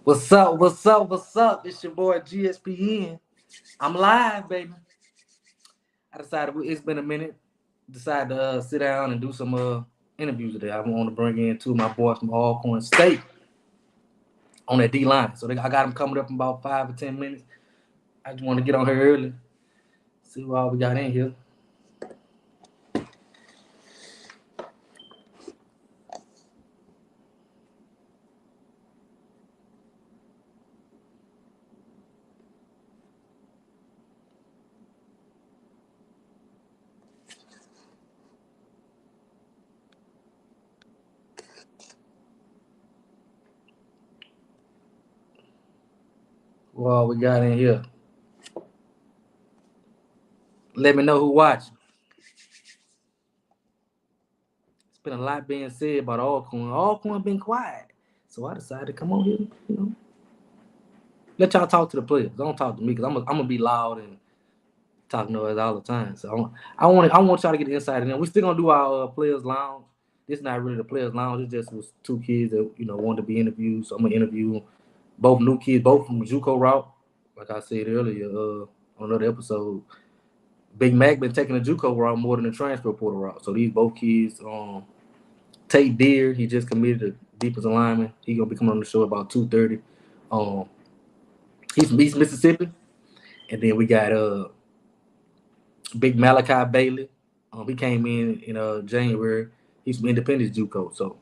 What's up? What's up? What's up? It's your boy GeeEspn. I'm live, baby. I decided it's been a minute. Decided to sit down and do some interviews today. I want to bring in two of my boys from Alcorn State on that D line. So I got them coming up in about 5 or 10 minutes. I just want to get on here early, see what all we got in here. What all we got in here? Let me know who watching. It's been a lot being said about Alcorn. Alcorn been quiet, so I decided to come on here. Let y'all talk to the players. Don't talk to me because I'm gonna be loud and talk noise all the time. So I want y'all to get the inside in there. We still gonna do our players lounge. This not really the players lounge. It just was two kids that wanted to be interviewed. So I'm gonna interview both new kids, both from the JUCO route. Like I said earlier on another episode, Big Mac been taking the JUCO route more than the transfer portal route. So these both kids, Tate Deer, he just committed to defensive lineman. He gonna be coming on the show about 2:30. He's from East Mississippi, and then we got Big Malachi Bailey. He came in January. He's from Independence JUCO. So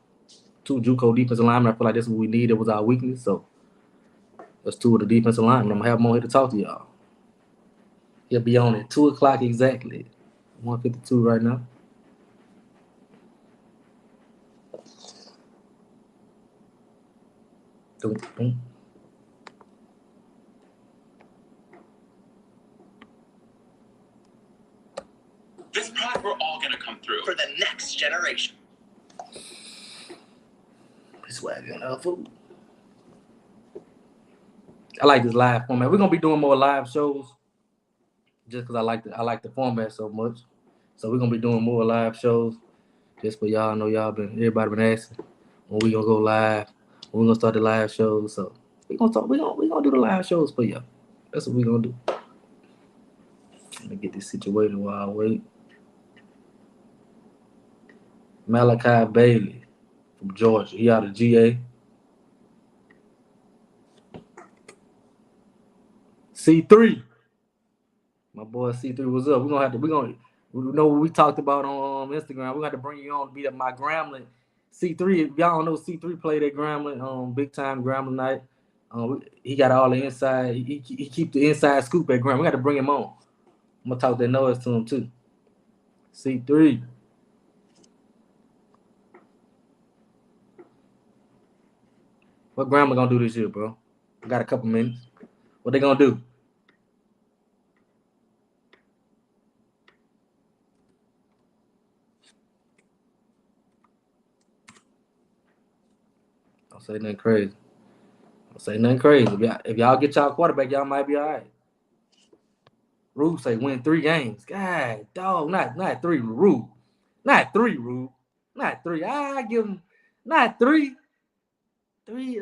two JUCO defensive linemen. I feel like that's what we need. It was our weakness. So that's two of the defensive linemen. I'm gonna have them on here to talk to y'all. He'll be on at 2:00 exactly. 1:52 right now. This pride we're all gonna come through for the next generation. Swac'n food. I like this live format. We're gonna be doing more live shows just because I like the format so much. So we're gonna be doing more live shows just for y'all. I know everybody been asking when we gonna go live, when we gonna start the live shows. So we gonna do the live shows for y'all. That's what we gonna do. Let me get this situated while I wait. Malachi Bailey from Georgia. He out of GA. C3. My boy C3 was up. We know what we talked about on Instagram. We're gonna have to bring you on to be at my Grambling. C3, if y'all don't know, C3 played at Grambling, big time Grambling night. He got all the inside. He keep the inside scoop at Grambling. We got to bring him on. I'm gonna talk that noise to him too. C3. What Grambling gonna do this year, bro? I got a couple minutes. What they gonna do? Don't say nothing crazy. If y'all get y'all quarterback, y'all might be all right. Rube say win 3 games. God, dog, not 3, Rube. Not 3, Rube. Not 3. I give him not 3. 3,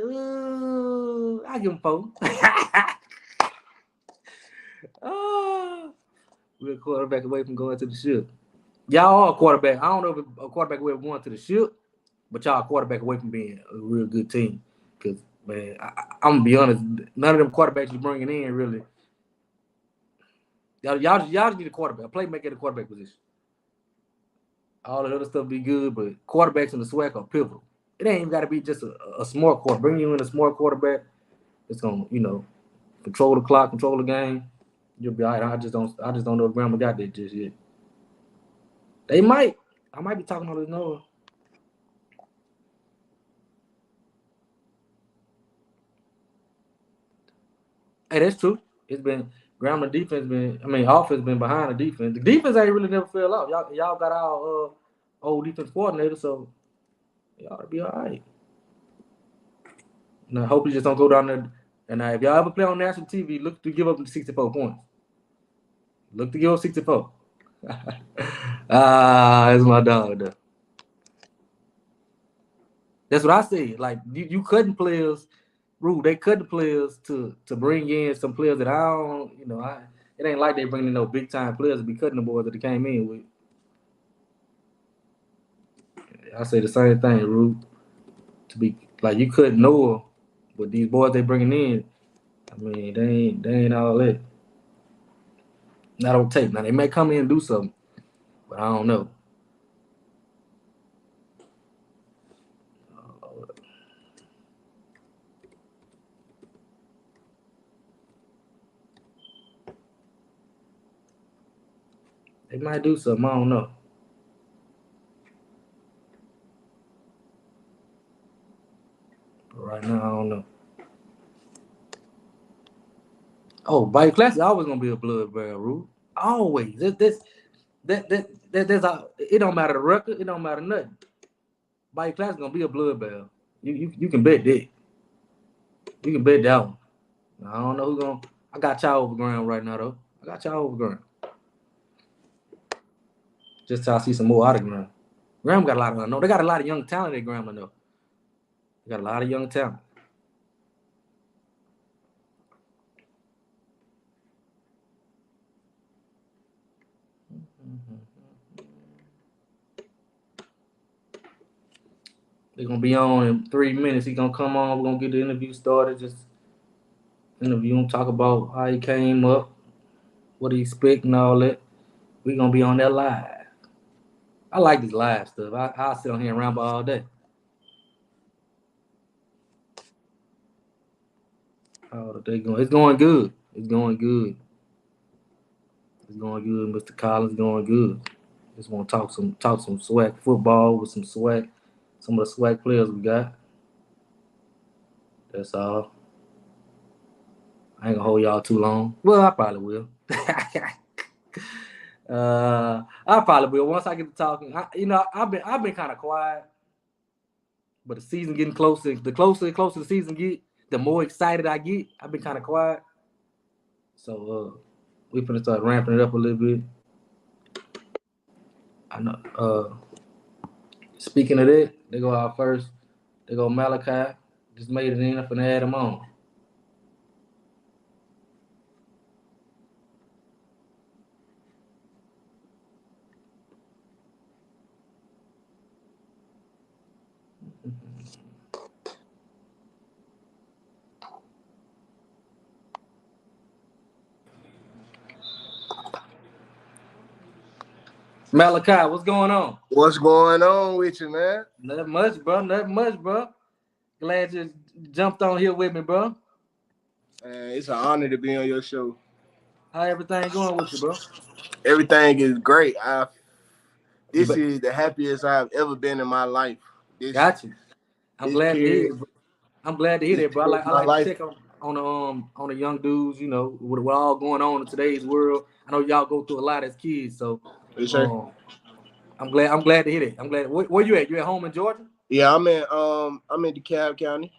I give him 4. We're a quarterback away from going to the ship. Y'all are a quarterback. I don't know if a quarterback away from going to the ship, but y'all a quarterback away from being a real good team. Because, man, I'm going to be honest, none of them quarterbacks you're bringing in really. Y'all just need a quarterback, a playmaker at the quarterback position. All the other stuff be good, but quarterbacks in the Swac'n are pivotal. It ain't even got to be just a smart quarterback. Bring you in a smart quarterback, it's gonna, control the clock, control the game. You'll be all right. I just don't know if Grandma got that just yet. They might. I might be talking on this Noah. Hey, that's true. It's been Grandma offense been behind the defense. The defense ain't really never fell off. Y'all got our old defense coordinator, so y'all ought to be all right. Now, I hope you just don't go down there. And if y'all ever play on national TV, look to give up 64 points. Look to give up 64. That's my dog, though. That's what I said. Like, you cutting players Rule, they cut the players to bring in some players that I don't, it ain't like they bringing in no big time players to be cutting the boys that they came in with. I say the same thing, Rule. To be like you couldn't know, but these boys they bringing in, I mean they ain't all that. Not on tape. Now they may come in and do something, but I don't know. They might do something. I don't know. But right now, I don't know. Oh, Bayou Classic always gonna be a blood barrel, Rule. Always. It don't matter the record. It don't matter nothing. Bayou Classic gonna be a blood barrel. You can bet that. You can bet that one. I don't know who gonna. I got y'all over ground right now though. I got y'all over ground. Just till I see some more out of ground. Graham got a lot of no. They got a lot of young talent at Graham, I know. They got a lot of young talent. They're gonna be on in 3 minutes. He's gonna come on. We're gonna get the interview started. Just interview him, talk about how he came up, what he expect and all that. We're gonna be on there live. I like this live stuff. I'll sit on here and ramble all day. How the day going? It's going good. It's going good. It's going good, Mr. Collins. Going good. Just want to talk some SWAC football with some SWAC, some of the SWAC players we got. That's all. I ain't gonna hold y'all too long. Well, I probably will. I probably will once I get to talking. I've been kind of quiet, but the season getting closer. The closer the season get, the more excited I get. I've been kind of quiet, so we finna start ramping it up a little bit. I know. Speaking of that, they go out first. They go Malachi. Just made it in. I'm finna add him on. Malachi, what's going on? What's going on with you, man? Nothing much, bro. Nothing much, bro. Glad you jumped on here with me, bro. It's an honor to be on your show. How everything going with you, bro? Everything is great. This is the happiest I've ever been in my life. Got you. I'm glad to hear it, bro. I'm glad to hear that, bro. I like to check on the young dudes, what all going on in today's world. I know y'all go through a lot as kids, so I'm glad to hear that. I'm glad. Where you at? You at home in Georgia? Yeah, I'm in DeKalb County.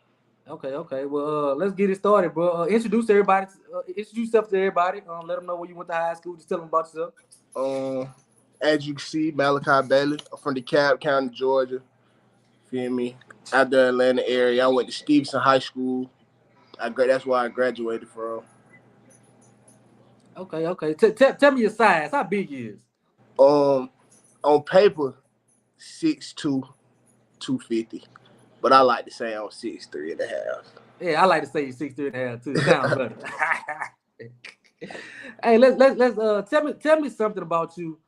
Okay. Well, let's get it started, bro. Introduce everybody. Introduce yourself to everybody. Let them know where you went to high school. Just tell them about yourself. As you can see, Malachi Bailey. I'm from DeKalb County, Georgia. Feel me? Out the Atlanta area. I went to Stevenson High School. That's where I graduated from. Okay. Tell me your size. How big you is? On paper, 6'2", 250. But I like to say I'm 6'3" and a half. Yeah, I like to say you're 6'3" and a half too. It sounds better. Hey, let's tell me something about you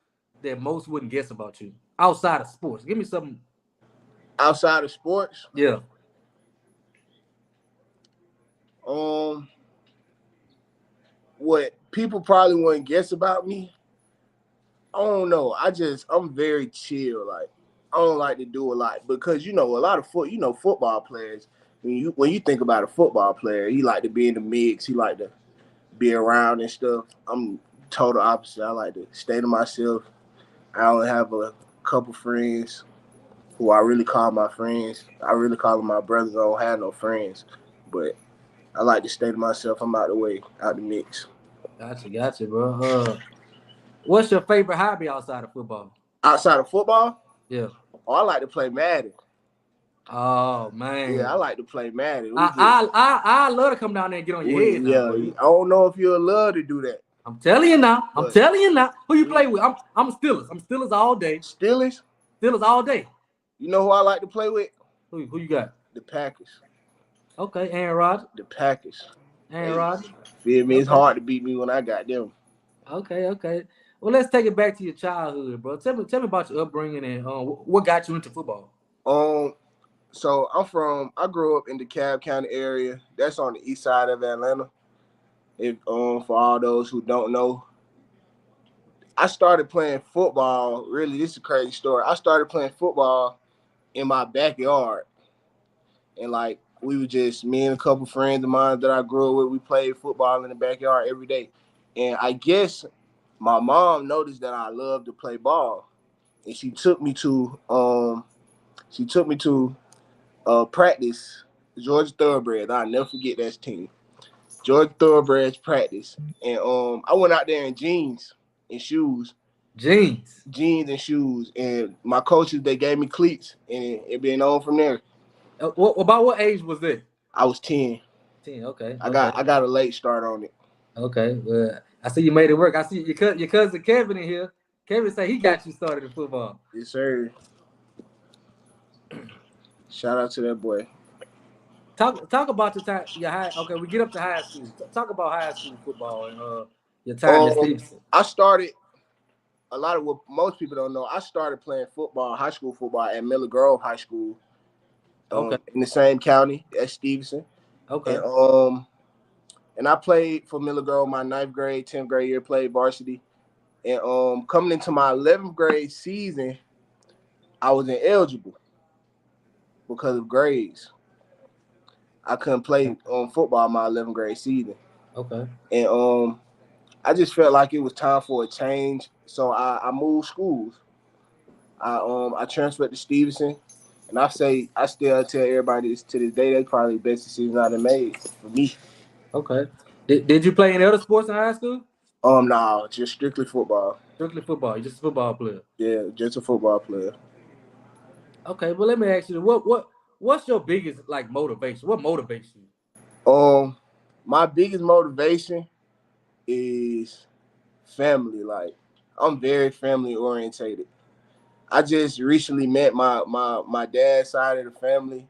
that most wouldn't guess about you outside of sports. Give me something. Outside of sports? Yeah. What people probably wouldn't guess about me, I don't know. I'm very chill. Like, I don't like to do a lot because a lot of football players. When you think about a football player, he like to be in the mix. He like to be around and stuff. I'm total opposite. I like to stay to myself. I only have a couple friends who I really call my friends. I really call them my brothers. I don't have no friends, but I like to stay to myself. I'm out the way, out the mix. Gotcha, bro. What's your favorite hobby outside of football? Outside of football? Yeah. Oh, I like to play Madden. Oh man. Yeah, I like to play Madden. I love to come down there and get on your head now. Yeah, I don't know if you'll love to do that. I'm telling you now. I'm telling you now. Who you we- play with? I'm Steelers. I'm Steelers all day. Steelers? Steelers all day. You know who I like to play with? Who you got? The Packers. Okay, Aaron Rodgers. The Packers. Aaron Rodgers. Feel me? Okay. It's hard to beat me when I got them. Okay. Well, let's take it back to your childhood, bro. Tell me about your upbringing and what got you into football. So I grew up in the Cobb County area. That's on the east side of Atlanta. If for all those who don't know, I started playing football. Really, this is a crazy story. I started playing football in my backyard, and like we were just me and a couple friends of mine that I grew up with. We played football in the backyard every day, and I guess my mom noticed that I loved to play ball, and she took me to practice, Georgia Thoroughbreds. I'll never forget that team. Georgia Thoroughbreds practice. And I went out there in jeans and shoes. Jeans and shoes. And my coaches, they gave me cleats. And it been on from there. About what age was that? I was 10. 10, okay. I got a late start on it. Okay. Well, I see you made it work. I see your cousin Kevin in here. Kevin said he got you started in football. Yes, sir. Shout out to that boy. Talk about your high. Okay, we get up to high school. Talk about high school football and your time at Stevenson. I started a lot of what most people don't know. I started playing football, high school football at Miller Grove High School. In the same county as Stevenson. Okay. And I played for Miller Grove my 9th grade, 10th grade year, played varsity. And coming into my 11th grade season, I was ineligible because of grades. I couldn't play football my 11th grade season. Okay. And I just felt like it was time for a change, so I moved schools. I transferred to Stevenson, and I still tell everybody this to this day, that's probably the best decision I've made for me. Okay. Did you play any other sports in high school? No, just strictly football. Strictly football. You're just a football player. Yeah, just a football player. Okay, well let me ask you, what's your biggest motivation? What motivates you? My biggest motivation is family. Like, I'm very family orientated. I just recently met my dad's side of the family,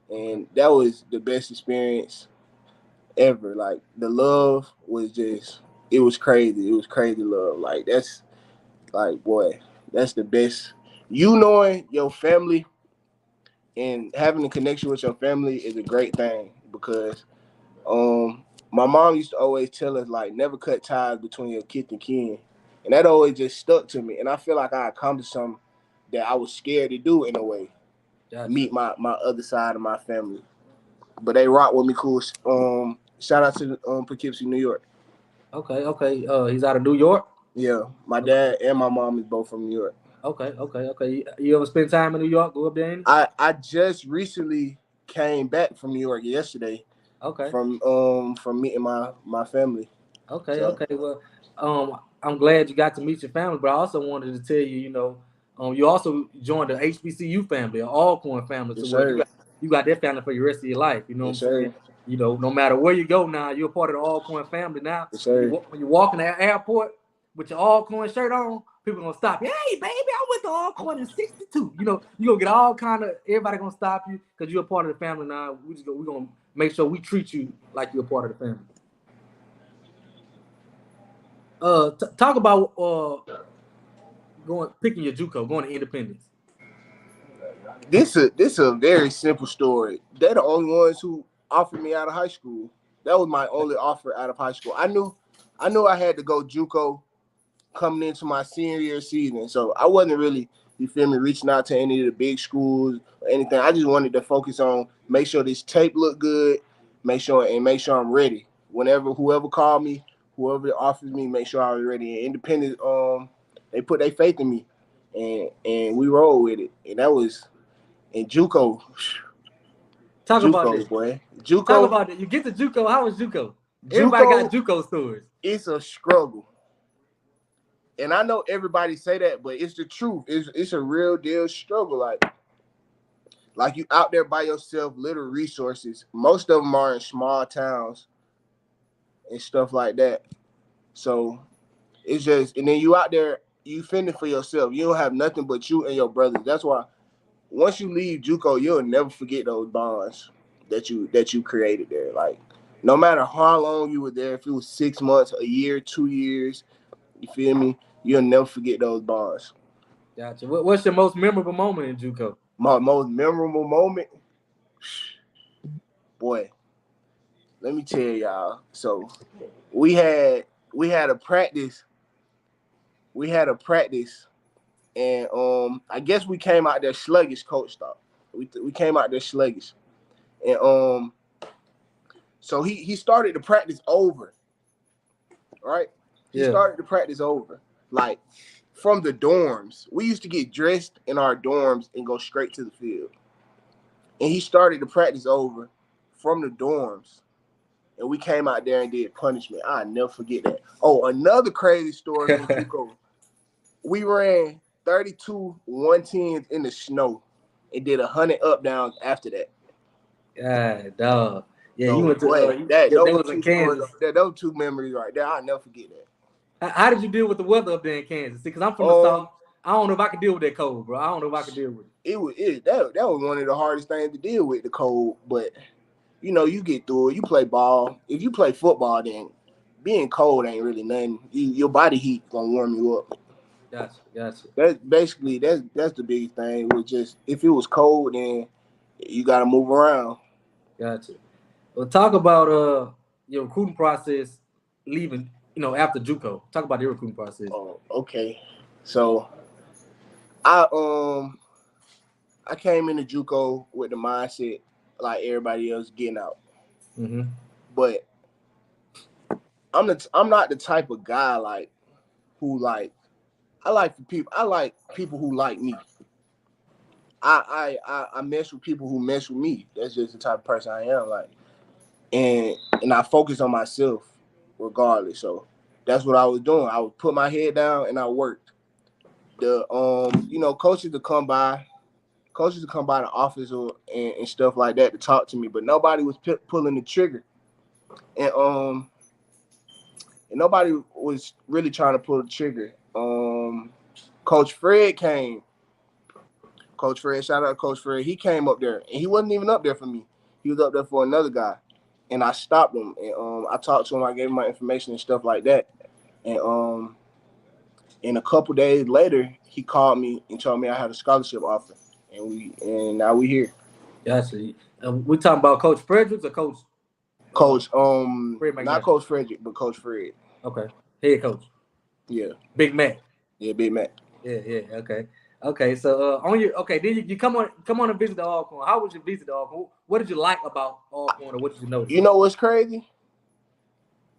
and that was the best experience ever. Like, the love was it was crazy. It was crazy love. Like, that's the best. You knowing your family and having a connection with your family is a great thing, because my mom used to always tell us, like, never cut ties between your kith and kin. And that always just stuck to me. And I feel like I accomplished something that I was scared to do in a way. Gotcha. Meet my other side of my family. But they rock with me cool. Shout out to Poughkeepsie, New York. Okay. He's out of New York? Yeah. My dad and my mom is both from New York. Okay. You ever spend time in New York? Go up there? I just recently came back from New York yesterday. Okay. From meeting my family. Okay. Well, I'm glad you got to meet your family, but I also wanted to tell you, you also joined the HBCU family, an Alcorn family. Yes, so you got that family for the rest of your life. You know yes, what I'm saying? No matter where you go now, you're a part of the Alcorn family now. Yes, when you walk in the airport with your Alcorn shirt on, people gonna stop you. Hey, baby, I went to Alcorn in '62. You gonna get all kind of, everybody gonna stop you because you're a part of the family now. We're gonna make sure we treat you like you're a part of the family. Talk about picking your JUCO, going to Independence. This is a very simple story. They're the only ones who offered me out of high school. That was my only offer out of high school. I knew I had to go JUCO coming into my senior year season. So I wasn't really, reaching out to any of the big schools or anything. I just wanted to focus on make sure this tape looked good, make sure I'm ready. Whoever called me, whoever offers me, make sure I was ready. And Independence, they put their faith in me, and we rolled with it. And that was in JUCO. Talk about it, boy. JUCO. Talk about it. You get to JUCO. How was JUCO? Everybody got JUCO stories. It's a struggle. And I know everybody say that, but it's the truth. It's a real deal struggle. like you out there by yourself, little resources. Most of them are in small towns and stuff like that. So it's just, and then you out there, you fending for yourself. You don't have nothing but you and your brothers. That's why once you leave JUCO, you'll never forget those bonds that you created there. Like no matter how long you were there, if it was 6 months, a year, 2 years, you feel me? You'll never forget those bonds. Gotcha. What's your most memorable moment in JUCO? My most memorable moment, boy, let me tell y'all. So we had a practice. We had a practice, and I guess we came out there sluggish. Coach thought we came out there sluggish, and so he started the practice over, right? He started the practice over, like from the dorms. We used to get dressed in our dorms and go straight to the field, and he started the practice over from the dorms. And we came out there and did punishment. I'll never forget that. Oh, another crazy story from JUCO. We ran 32 110s in the snow and did 100 up downs after that. Yeah, dog. Yeah, So, you went to that was in Kansas. Those two memories right there. I'll never forget that. How did you deal with the weather up there in Kansas? Because I'm from the South. I don't know if I could deal with that cold, bro. I don't know if I could deal with it. That was one of the hardest things to deal with, the cold. But you know, you get through it. You play ball. If you play football, then being cold ain't really nothing. Your body heat gonna warm you up. Gotcha. That's basically that's the big thing. It was just if it was cold, then you got to move around. Gotcha. Well, talk about your recruiting process leaving. After JUCO. Talk about your recruiting process. Oh, okay. So I came into JUCO with the mindset like everybody else getting out. Mm-hmm. But I'm not the type of guy like who like I like people who like me. I mess with people who mess with me. That's just the type of person I am. Like, and I focus on myself regardless. So that's what I was doing. I would put my head down and I worked. The coaches to come by the office and stuff like that to talk to me, but nobody was pulling the trigger, and nobody was really trying to pull the trigger. Coach Fred came. Coach Fred, shout out to Coach Fred. He came up there, and he wasn't even up there for me. He was up there for another guy, and I stopped him. And I talked to him. I gave him my information and stuff like that. And a couple days later, he called me and told me I had a scholarship offer, and now we here. Gotcha. We talking about Coach Fredericks or Coach? Coach, not Coach Frederick, but Coach Fred. Okay, head coach. Yeah. Big Mac. Yeah, Big Mac. Yeah. Okay. So then you come on and visit the Alcorn. How was your visit to Alcorn? What did you like about Alcorn, or what did you notice? You know what's crazy?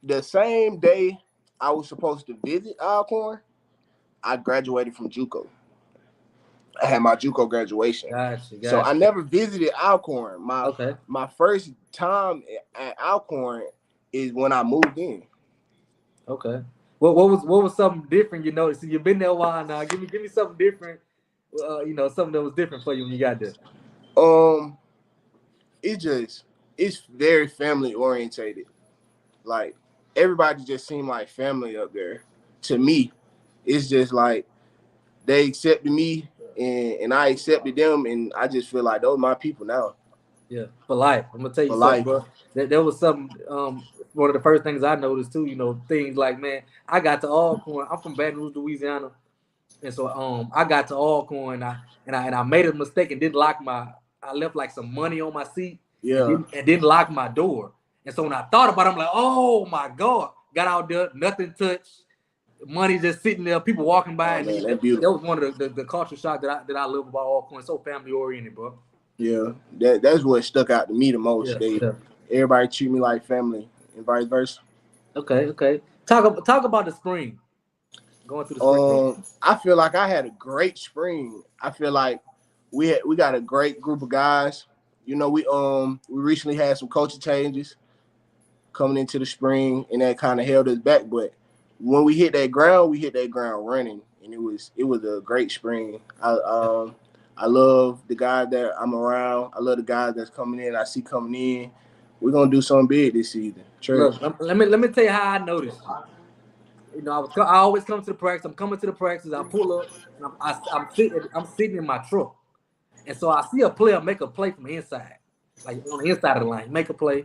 The same day I was supposed to visit Alcorn, I graduated from JUCO. I had my JUCO graduation. Gotcha. So I never visited Alcorn. My first time at Alcorn is when I moved in. Okay. What was something different you noticed? You've been there a while now. Give me something different. Something that was different for you when you got there. It's very family orientated. Like everybody just seemed like family up there. To me, it's just like they accepted me and I accepted them, and I just feel like those are my people now. Yeah, for life. I'm gonna tell you something, bro. There was something. One of the first things I noticed too. Things like, man, I got to Alcorn. I'm from Baton Rouge, Louisiana, and so I got to Alcorn and I made a mistake and didn't lock I left like some money on my seat. Yeah. And didn't lock my door. And so when I thought about it, I'm like, oh my God, got out there, nothing touched. Money just sitting there, people walking by. Man, that was one of the culture shock that I love about Alcorn. So family oriented, bro. Yeah, that's what stuck out to me the most. Everybody treat me like family and vice versa. Okay. Talk about the spring. Going through the spring. I feel like I had a great spring. I feel like we got a great group of guys. We recently had some coaching changes coming into the spring, and that kind of held us back. But when we hit that ground running, and it was a great spring. I I love the guys that I'm around. I love the guys that's coming in. I see coming in. We're gonna do something big this season. Look, let me tell you how I noticed you. You know, I always come to the practice. I'm coming to the practice. I pull up, and I'm sitting in my truck, and so I see a player make a play from the inside, like on the inside of the line, make a play.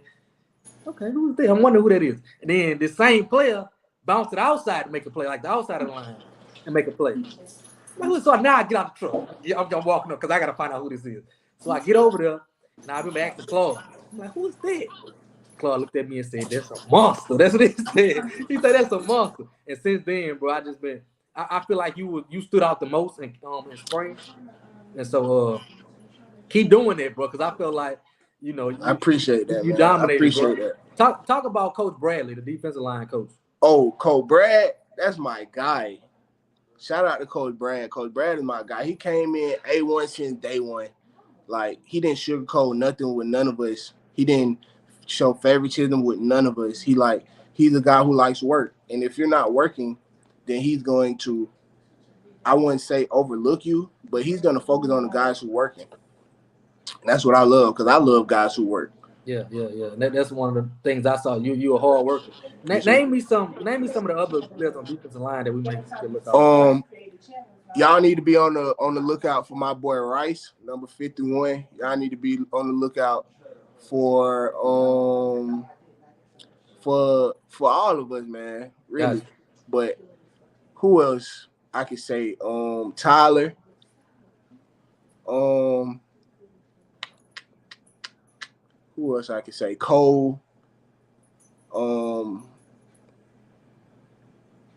Okay, who's there? I'm wondering who that is. And then the same player bounce to the outside to make a play, like the outside of the line, and make a play. So now I get out the truck. I'm walking up because I gotta find out who this is. So I get over there, and I remember asking Claude. I'm like, who's that? Claude looked at me and said, "That's a monster." That's what he said. He said, "That's a monster." And since then, bro, I feel like you stood out the most in spring, and so keep doing that, bro, because I feel like I appreciate that. You man. dominated, I appreciate bro. that. Talk about Coach Bradley, the defensive line coach. Oh, Coach Brad, that's my guy. Shout out to Coach Brad. Coach Brad is my guy. He came in A1 since day one. Like, he didn't sugarcoat nothing with none of us. He didn't show favoritism with none of us. He's a guy who likes work. And if you're not working, then he's going to, I wouldn't say overlook you, but he's going to focus on the guys who are working. And that's what I love, because I love guys who work. Yeah. That's one of the things I saw. You a hard worker. Name me some of the other players on defensive line that we may look out. Y'all need to be on the lookout for my boy Rice, number 51. Y'all need to be on the lookout for all of us, man. Really. Gotcha. But who else I could say? Tyler. Who else I could say? Cole.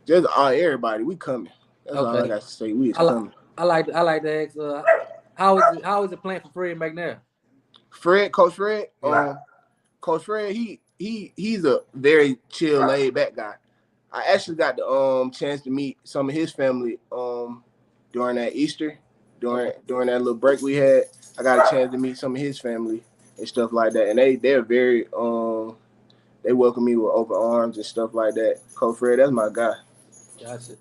Just everybody. We coming. That's all I got to say. We is coming. I like to ask. How is it playing for Fred McNair? Coach Fred. Yeah. Coach Fred. He's a very chill, laid back guy. I actually got the chance to meet some of his family during that Easter, during that little break we had. I got a chance to meet some of his family and stuff like that, and they're very they welcome me with open arms and stuff like that. Coach Fred, that's my guy. Gotcha.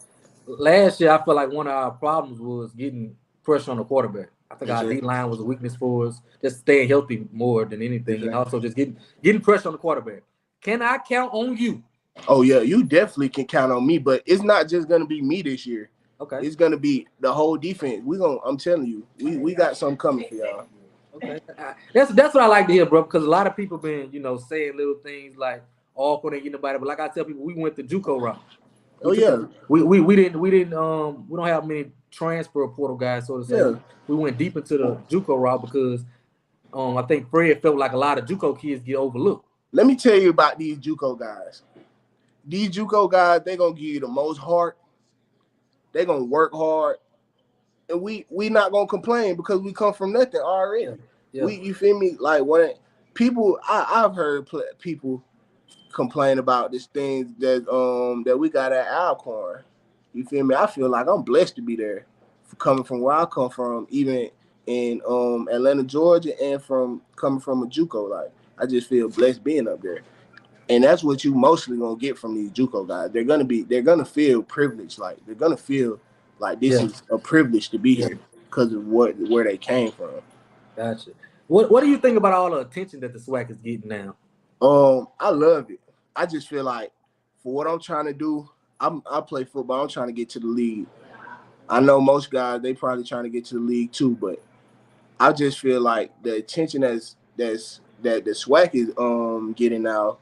Last year, I feel like one of our problems was getting pressure on the quarterback. I think our D-line was a weakness for us, just staying healthy more than anything, and also just getting pressure on the quarterback. Can I count on you? Oh, yeah, you definitely can count on me, but it's not just going to be me this year. Okay. It's going to be the whole defense. I'm telling you, we got something coming for y'all. Okay. That's what I like to hear, bro, because a lot of people been, saying little things like, Alcorn ain't getting nobody, but like I tell people, we went the JUCO route. We don't have many transfer portal guys, so to say. Yeah. We went deep into the JUCO route because I think Fred felt like a lot of JUCO kids get overlooked. Let me tell you about these JUCO guys. These JUCO guys, they're gonna give you the most heart. They're gonna work hard, and we not gonna complain because we come from nothing already. Yeah. You feel me? Like when people, I've heard people complain about this thing that we got at Alcorn. You feel me? I feel like I'm blessed to be there, coming from where I come from, even in Atlanta, Georgia, and coming from a JUCO. Like, I just feel blessed being up there, and that's what you mostly gonna get from these JUCO guys. They're gonna feel privileged. Like, they're gonna feel like this is a privilege to be here because of where they came from. Gotcha. What do you think about all the attention that the SWAC is getting now? I love it. I just feel like for what I'm trying to do, I play football. I'm trying to get to the league. I know most guys, they probably trying to get to the league too, but I just feel like the attention that the SWAC is getting now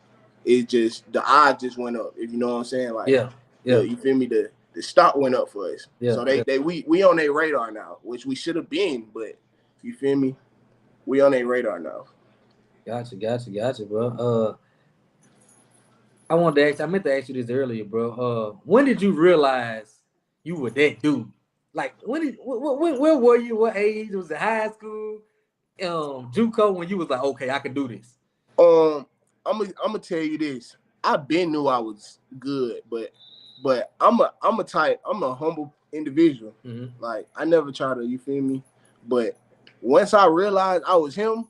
is just, the odds just went up. If you know what I'm saying? Like, you feel me? The stock went up for us. Yeah. So we on their radar now, which we should have been, but you feel me? We on their radar now. Gotcha, bro. I meant to ask you this earlier, bro. When did you realize you were that dude? Like, where were you? What age? Was it high school? JUCO, when you was like, okay, I can do this? I'm gonna tell you this. I been knew I was good, but I'm a humble individual. Mm-hmm. Like, I never try to, you feel me? But once I realized I was him,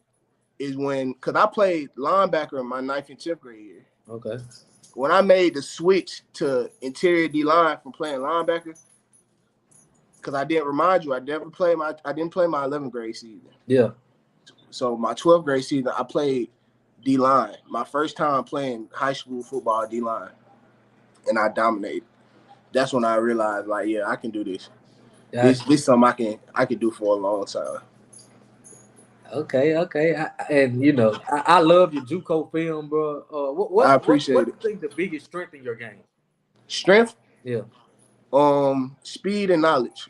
is because I played linebacker in my 9th and 10th grade year. Okay. When I made the switch to interior D-line from playing linebacker, because I didn't remind you, I didn't play my 11th grade season. Yeah. So my 12th grade season, I played D-line. My first time playing high school football D-line, and I dominated. That's when I realized, like, yeah, I can do this. Gotcha. This something I can do for a long time. Okay. I love your JUCO film, bro. I appreciate what it. do you think the biggest strength in your game? Strength? Yeah. Speed and knowledge.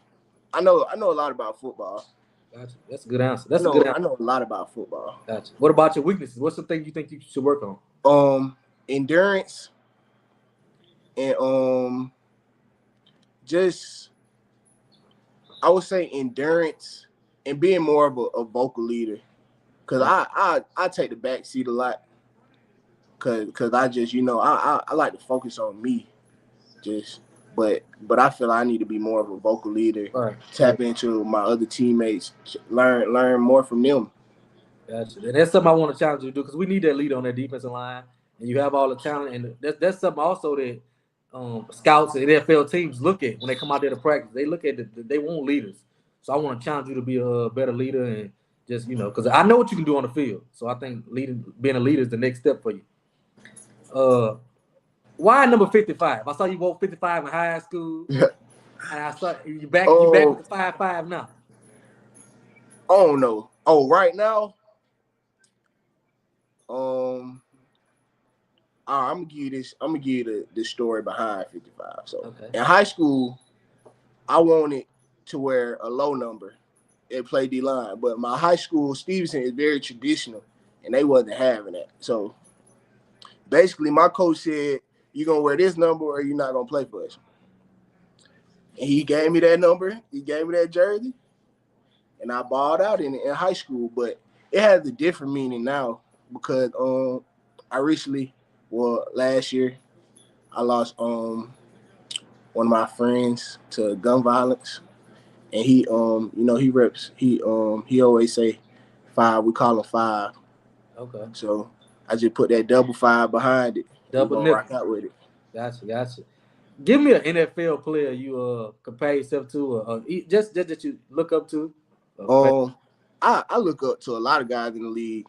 I know a lot about football. Gotcha. That's a good answer. I know a lot about football. Gotcha. What about your weaknesses? What's the thing you think you should work on? Endurance and just I would say endurance and being more of a vocal leader. Cause I take the back seat a lot. Cause I just, I like to focus on me. But I feel I need to be more of a vocal leader. Right. Tap into my other teammates, learn more from them. Gotcha. And that's something I want to challenge you to do because we need that leader on that defensive line, and you have all the talent. And that's something also that scouts and NFL teams look at when they come out there to practice. They look at they want leaders. So I want to challenge you to be a better leader and just because I know what you can do on the field. So I think being a leader is the next step for you. Why number 55? I saw you wore 55 in high school. Yeah. And I saw you back with the 5'5" now. Oh no. Oh, right now. I'm gonna give you the story behind 55. So in high school, I wanted to wear a low number and play D-line, but my high school, Stevenson, is very traditional, and they wasn't having that. So basically, my coach said, "You're gonna wear this number, or you're not gonna play for us." And he gave me that number. He gave me that jersey, and I balled out in high school. But it has a different meaning now because I recently. Well, last year, I lost one of my friends to gun violence, and he he reps. He always say 5. We call him 5. Okay. So I just put that double 5 behind it. Double nip. Rock out with it. Gotcha. Give me an NFL player you compare yourself to, or just that you look up to. I look up to a lot of guys in the league,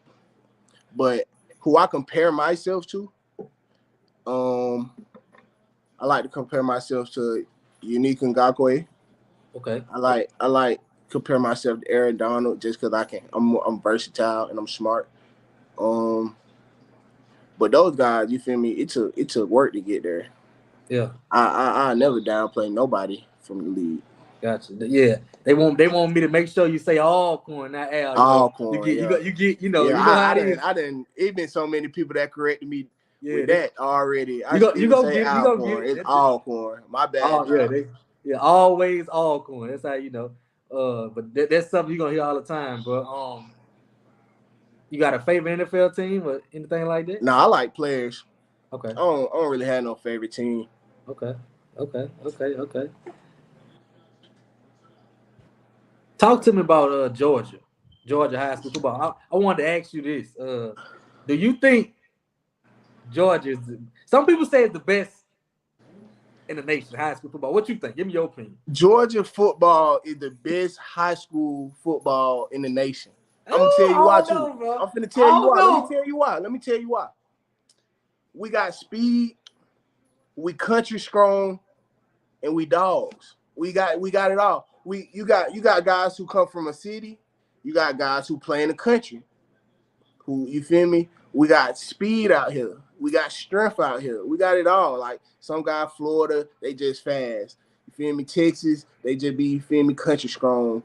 but who I compare myself to. I like to compare myself to Unique Ngakwe. Okay. I like compare myself to Aaron Donald just because I'm versatile and I'm smart. But those guys, you feel me? It took work to get there. Yeah. I never downplay nobody from the league. Gotcha. Yeah. They want me to make sure you say Alcorn, not Al. Alcorn. You get you know how it is. I didn't. It's been so many people that corrected me. With that already, it's Alcorn. My bad. Always Alcorn. That's how you know. But that's something you're gonna hear all the time. But you got a favorite NFL team or anything like that? No, I like players. Okay. I don't really have no favorite team. Okay. Talk to me about Georgia high school football. I wanted to ask you this. Do you think Georgia is some people say it's the best in the nation, high school football. What you think? Give me your opinion. Georgia football is the best high school football in the nation. I'm gonna tell you why too. I'm finna tell you why. Let me tell you why. We got speed, we country strong, and we dogs. We got it all. You got guys who come from a city, you got guys who play in the country. Who, you feel me? We got speed out here. We got strength out here. We got it all. Like some guy Florida, they just fast. You feel me? Texas, they just be, you feel me, country strong.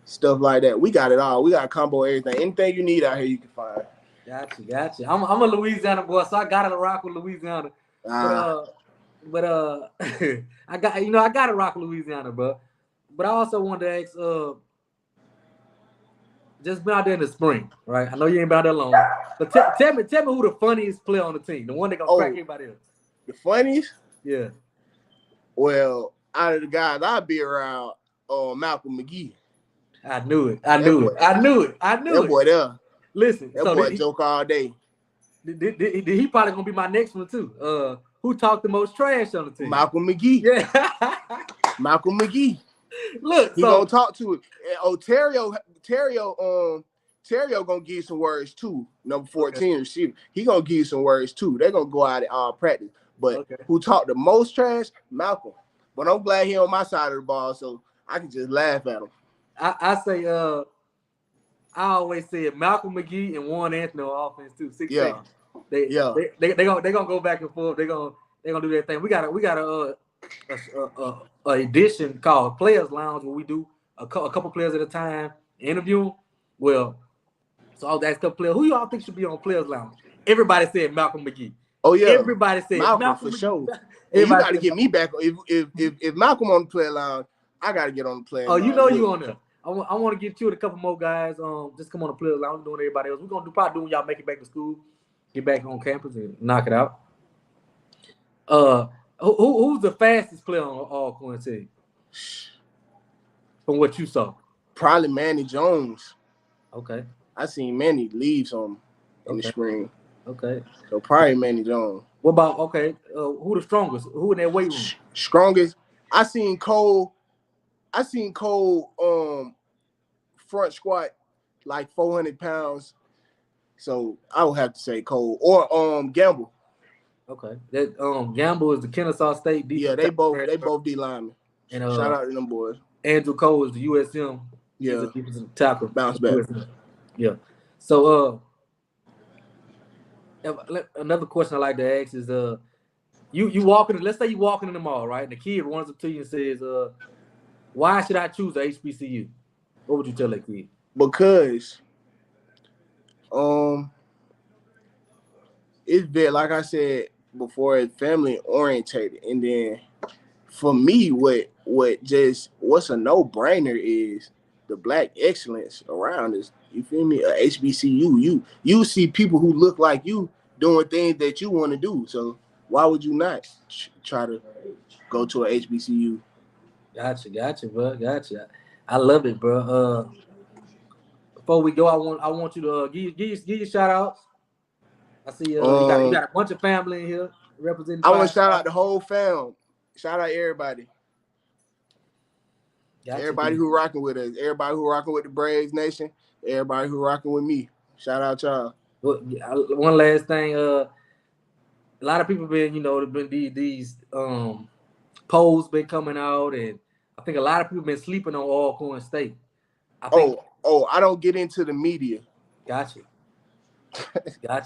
Stuff like that. We got it all. We got combo everything. Anything you need out here, you can find. Gotcha. I'm a Louisiana boy, so I gotta rock with Louisiana. But I gotta rock with Louisiana, bro. But I also wanted to ask, just been out there in the spring, right? I know you ain't been out there long, but tell me who the funniest player on the team, the one that gonna crack everybody else. The funniest? Yeah. Well, out of the guys, I'd be around Malcolm McGee. I knew it. That boy there. Listen, that boy joke all day. He probably gonna be my next one too. Who talked the most trash on the team? Malcolm McGee. Yeah. Malcolm McGee. Look, he gonna talk to it. Terrio gonna give you some words too. Number 14 receiver. He gonna give you some words too. They're gonna go out at all practice. But who talked the most trash? Malcolm. But I'm glad he on my side of the ball, so I can just laugh at him. I say I always said Malcolm McGee and Warren Anthony on offense too. 6 seconds. They gonna go back and forth. They gonna do their thing. We got a edition called Players Lounge where we do a couple players at a time interview them. Well, so I'll ask a couple players, who y'all think should be on Players Lounge? Everybody said Malcolm McGee. Oh yeah, everybody said Malcolm for McGee. sure. You got to get me back. If Malcolm on the Player Lounge, I got to get on the Player Lounge. Oh, you know you on there. I want to get you and a couple more guys. Just come on the Players Lounge doing everybody else. We're gonna probably do when y'all make it back to school, get back on campus and knock it out. Who's the fastest player on Alcorn team? From what you saw, probably Manny Jones. Okay, I seen Manny leave some in the screen. Okay, so probably Manny Jones. What about who the strongest? Who in that weight room? Strongest? I seen Cole front squat like 400 pounds. So I would have to say Cole or Gamble. Okay, that Gamble is the Kennesaw State D. Yeah, they both D linemen. And shout out to them boys. Andrew Cole is the USM. Yeah, he's a defensive tackle. Bounce back. Yeah. So another question I like to ask is you walking. Let's say you walking in the mall, right? And the kid runs up to you and says, "Why should I choose a HBCU?" What would you tell that kid? Because it's been, like I said before, it's family orientated, and then for me, what's a no-brainer is the black excellence around us. You feel me? A HBCU, you see people who look like you doing things that you want to do. So why would you not try to go to a HBCU? Gotcha, bro. Gotcha. I love it, bro. Before we go, I want you to give your shout outs. I see you got a bunch of family in here representing. I want to shout out the whole fam. Shout out everybody. Gotcha, everybody who rocking with us. Everybody who rocking with the Braves Nation. Everybody who rocking with me. Shout out y'all. Well, one last thing. A lot of people been these polls been coming out, and I think a lot of people been sleeping on Alcorn State. I don't get into the media. Gotcha. I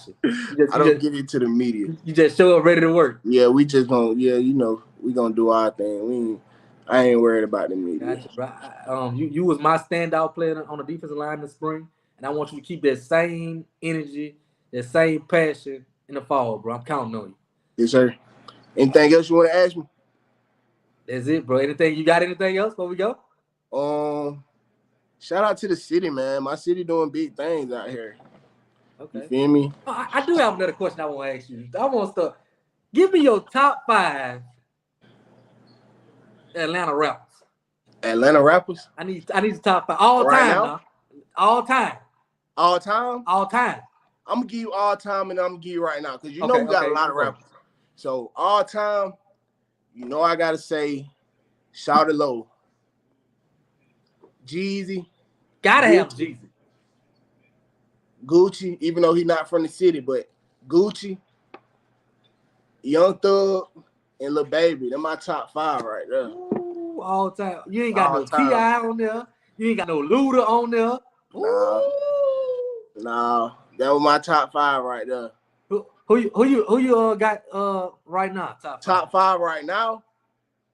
don't get into the media. You just show up ready to work. Yeah, we just gonna we gonna do our thing. I ain't worried about the media. Gotcha, bro. You was my standout player on the defensive line in the spring, and I want you to keep that same energy, that same passion in the fall, bro. I'm counting on you. Yes, sir. Anything else you want to ask me? That's it, bro. You got anything else before we go? Shout out to the city, man. My city doing big things out here. Okay. You feel me? I do have another question I want to ask you. I want to give me your top 5 Atlanta rappers. Atlanta rappers? I need the top 5 all right time now? All time. All time? All time. I'm gonna give you all time, and I'm gonna give you right now because we got a lot of rappers. So all time, I gotta say, Shout It Low, Jeezy. Gotta have Jeezy. Gucci, even though he's not from the city, but Gucci, Young Thug, and Lil Baby. They're my top 5 right there. Ooh, all time. You ain't got no T.I. on there. You ain't got no Luda on there. Nah. That was my top 5 right there. Who you got right now? Top 5 right now.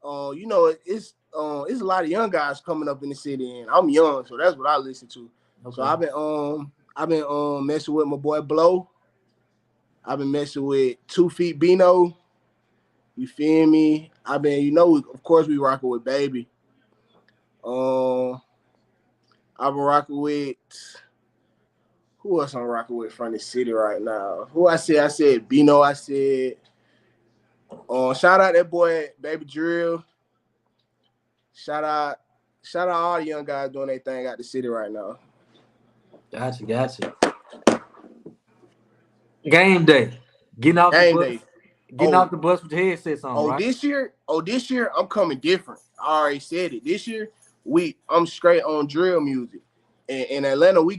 It's a lot of young guys coming up in the city, and I'm young, so that's what I listen to. Okay. So I've been messing with my boy Blow. I've been messing with 2 Feet Bino. You feel me? I've been, of course we rocking with Baby. I've been rocking with, who else I'm rocking with from the city right now? Who I said Bino, I said. Shout out that boy Baby Drill. Shout out all the young guys doing their thing out the city right now. Gotcha. Game day. Getting off the bus with your headsets on. This year I'm coming different. I already said it. This year I'm straight on drill music. In Atlanta, we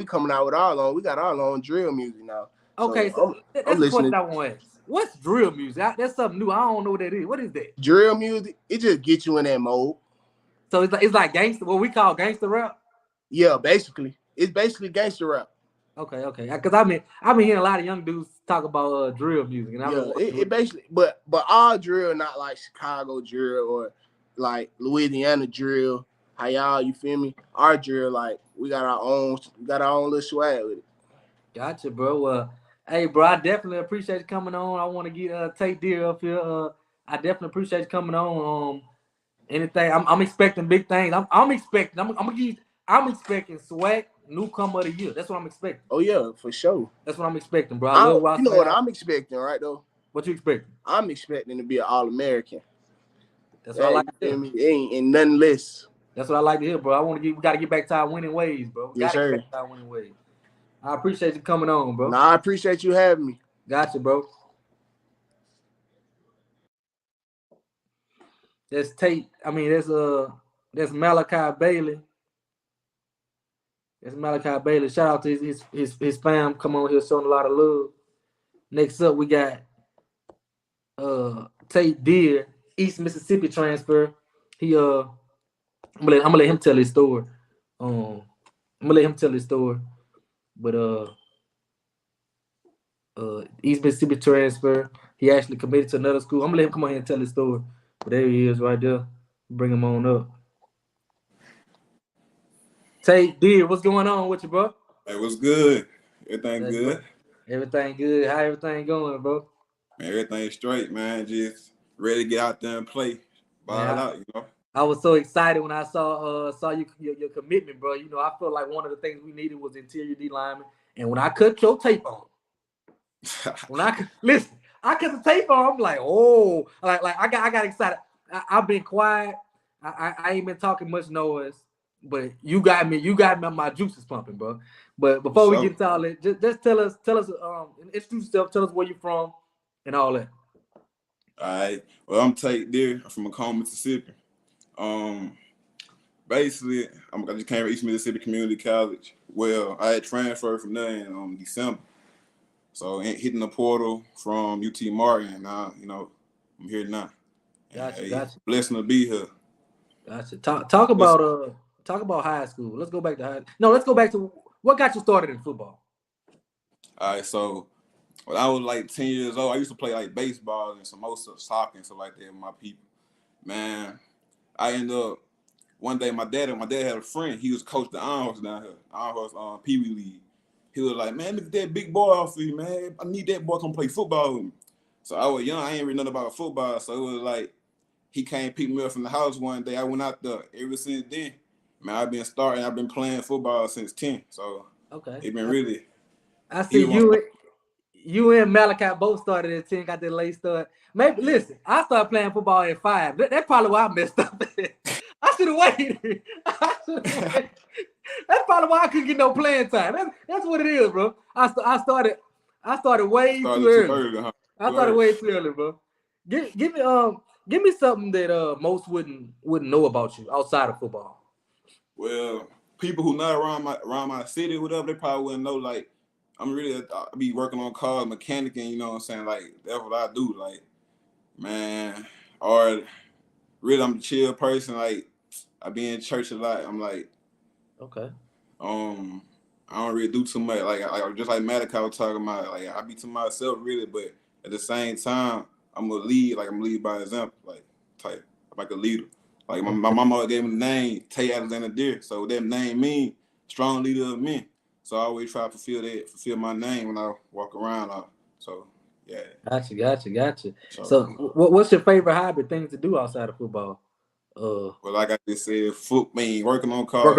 coming out with we got our own drill music now. Okay, so that's I'm the question listening. I want to ask. What's drill music? That's something new. I don't know what that is. What is that? Drill music, it just gets you in that mode. So it's like gangster, what we call gangster rap? Yeah, basically. It's basically gangster rap. Okay. Because I've been hearing a lot of young dudes talk about drill music, and it basically, but our drill not like Chicago drill or like Louisiana drill. How y'all, you feel me? Our drill, like we got our own little swag with it. Gotcha, bro. Hey, bro, I definitely appreciate you coming on. I want to get Tate Deer up here. I definitely appreciate you coming on. Anything, I'm expecting big things. I'm expecting Swac'n newcomer of the year. That's what I'm expecting. Oh yeah, for sure. That's what I'm expecting, bro. I love you know what I'm expecting, right though? What you expecting? I'm expecting to be an All-American. That's what I like to hear. It ain't nothing less. That's what I like to hear, bro. We got to get back to our winning ways, bro. Yes, sir. Get back to our winning ways. I appreciate you coming on, bro. Nah, I appreciate you having me. Gotcha, bro. That's Tate. I mean, that's Malachi Bailey. That's Malachi Bailey. Shout out to his fam. Come on here, showing a lot of love. Next up, we got Tate Deer, East Mississippi transfer. He I'm gonna let him tell his story. But East Mississippi transfer. He actually committed to another school. I'm gonna let him come on here and tell his story. But there he is right there. Bring him on up. Tate Deer, what's going on with you, bro? Hey, what's good? Everything good? Everything good. How everything going, bro? Man, everything straight, man. Just ready to get out there and play. Ball out, you know. I was so excited when I saw your commitment, bro. You know, I felt like one of the things we needed was interior D lineman. And when I cut your tape on, I cut the tape on. I'm like, oh, like I got excited. I've been quiet. I ain't been talking much noise, but you got me. My juices pumping, bro. But before we get into all that, just tell us, introduce yourself. Tell us where you from and all that. All right. Well, I'm Tate Deer. I'm from Alcorn, Mississippi. Basically, I just came from East Mississippi Community College. Well, I had transferred from there in December. So hitting the portal from UT Martin, now, you know, I'm here now. Gotcha. Blessing to be here. Gotcha. Talk about high school. Let's go back to let's go back to what got you started in football. All right, so when I was like 10 years old, I used to play like baseball and some soccer and stuff like that with my people. Man, I ended up one day. My dad had a friend. He was coach the Iron Horse down here, Iron Horse Pee Wee League. He was like, man, look at that big boy off of you, man. I need that boy to come play football with me. So I was young. I ain't really nothing about football. So it was like he came pick me up from the house one day. I went out there. Ever since then, man, I've been playing football since 10. So okay, it's been really. I see you and Malachi both started at 10, got that late start. Maybe listen, I started playing football at 5. That's probably why I messed up. I should have waited. That's probably why I couldn't get no playing time. That's what it is, bro. I started way too early. Huh? I started way too early, bro. Give me something that most wouldn't know about you outside of football. Well, people who not around my city, whatever, they probably wouldn't know. Like, I be working on cars, mechanicing, you know what I'm saying? Like, that's what I do. Like, man, or really, I'm a chill person. Like, I be in church a lot. I'm like, okay. I don't really do too much. Like just like Malachi was talking about. Like, I be to myself really, but at the same time, I'm a lead. Like, I'm a lead by example. I'm like a leader. Like my mama gave me the name Tate Deer, so that name means strong leader of men. So I always try to fulfill my name when I walk around. So yeah. Gotcha. So what's your favorite hobby, things to do outside of football? Well, like I just said, working on cars.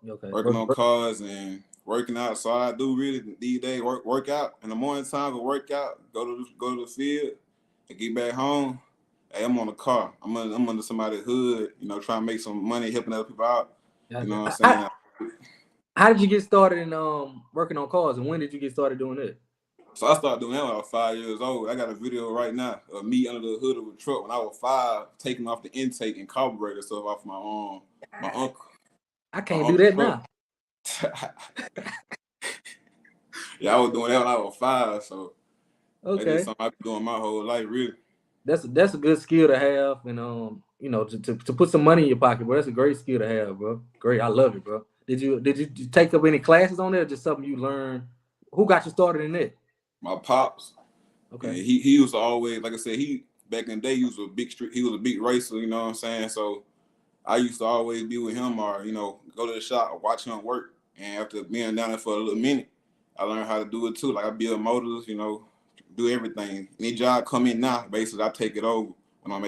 Okay. Working on cars and working out. So I do really these days work out in the morning time. Go work out, go to the field, and get back home. Hey, I'm on the car. I'm under somebody's hood, you know, trying to make some money, helping other people out. You know what I'm saying? How did you get started in working on cars, and when did you get started doing it? So I started doing that when I was 5 years old. I got a video right now of me under the hood of a truck when I was 5, taking off the intake and carburetor stuff off my uncle. I can't do that truck. now. Yeah, I was doing that when I was 5, so okay, that is something I've been doing my whole life, really. That's a good skill to have, and you know, to put some money in your pocket, bro. That's a great skill to have, bro. Great, I love it, bro. Did you take up any classes on there, or just something you learned? Who got you started in it? My pops. Okay. And he used to always, like I said, he back in the day he was a big racer, you know what I'm saying? So I used to always be with him, or you know, go to the shop or watch him work. And after being down there for a little minute, I learned how to do it too. Like I build motors, you know, do everything. Any job come in now, basically I take it over when I'm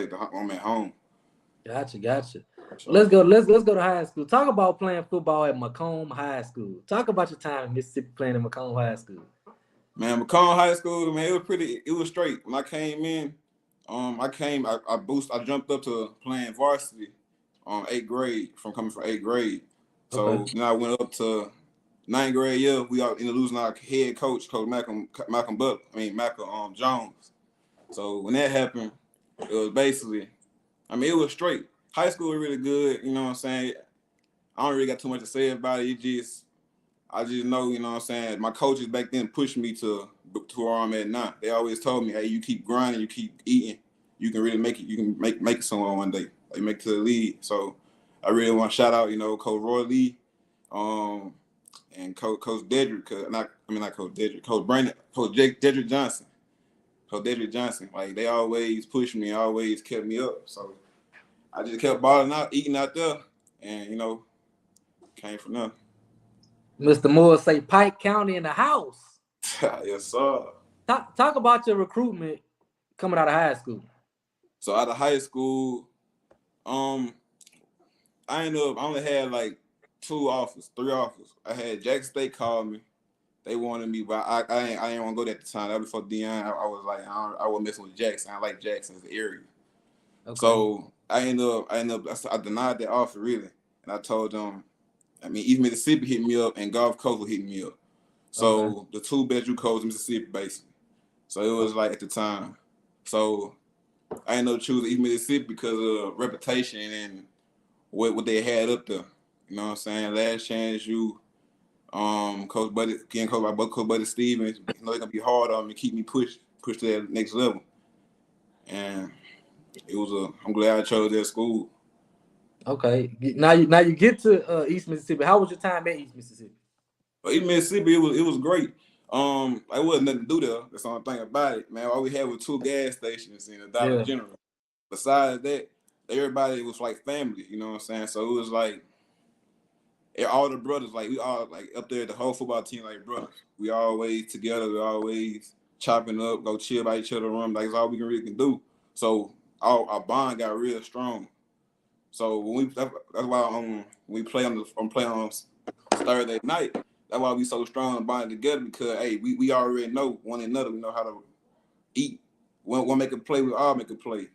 at home. Gotcha. So, Let's go to high school. Talk about playing football at Macomb High School. Talk about your time in Mississippi playing at Macomb High School. Man, Macomb High School, man, it was straight. When I came in, I jumped up to playing varsity 8th grade from 8th grade. So then I went up to 9th grade year. We ended up losing our head coach, Coach Malcolm Jones. So when that happened, it was basically, it was straight. High school was really good, you know what I'm saying? I don't really got too much to say about it. I just know, you know what I'm saying, my coaches back then pushed me to where I'm at now. They always told me, hey, you keep grinding, you keep eating, you can really make it. You can make it somewhere one day. Like make it to the league. So I really want to shout out, you know, Coach Roy Lee, and Coach Dedrick, Coach Brandon, Coach Dedrick Johnson. Coach Dedrick Johnson. Like they always pushed me, always kept me up. So I just kept balling out, eating out there, and you know, came from there. Mr. Moore say Pike County in the house. Yes, sir. Talk about your recruitment coming out of high school. So out of high school, I only had like 3 offers. I had Jackson State call me. They wanted me, but I didn't want to go there at the time. That was before Deion. I was like, I wasn't messing with Jackson. I like Jackson as the area. Okay. So I denied that offer really, and I told them, East Mississippi hit me up and Gulf Coast hit me up. So the 2 best codes in Mississippi basically. So it was like at the time. So I ended up choosing East Mississippi because of reputation and what they had up there. You know what I'm saying? Last Chance U, Coach Buddy, getting coached by Coach Buddy Stevens. You know, it's gonna be hard on me, keep me pushed to that next level. And I'm glad I chose that school. Okay. Now you get to East Mississippi. How was your time at East Mississippi? East Mississippi, it was great. I wasn't nothing to do there. That's the only thing about it, man. All we had was 2 gas stations in the Dollar General. Besides that, everybody was like family, you know what I'm saying? So it was like all the brothers, like we all like up there, the whole football team, like brothers. We always together, we always chopping up, go chill by each other's room. Like it's all we really can do. So our bond got real strong. So when that's why we play on Thursday night. That's why we so strong and bonded together because hey, we already know one another. We know how to eat. One make a play, we all make a play.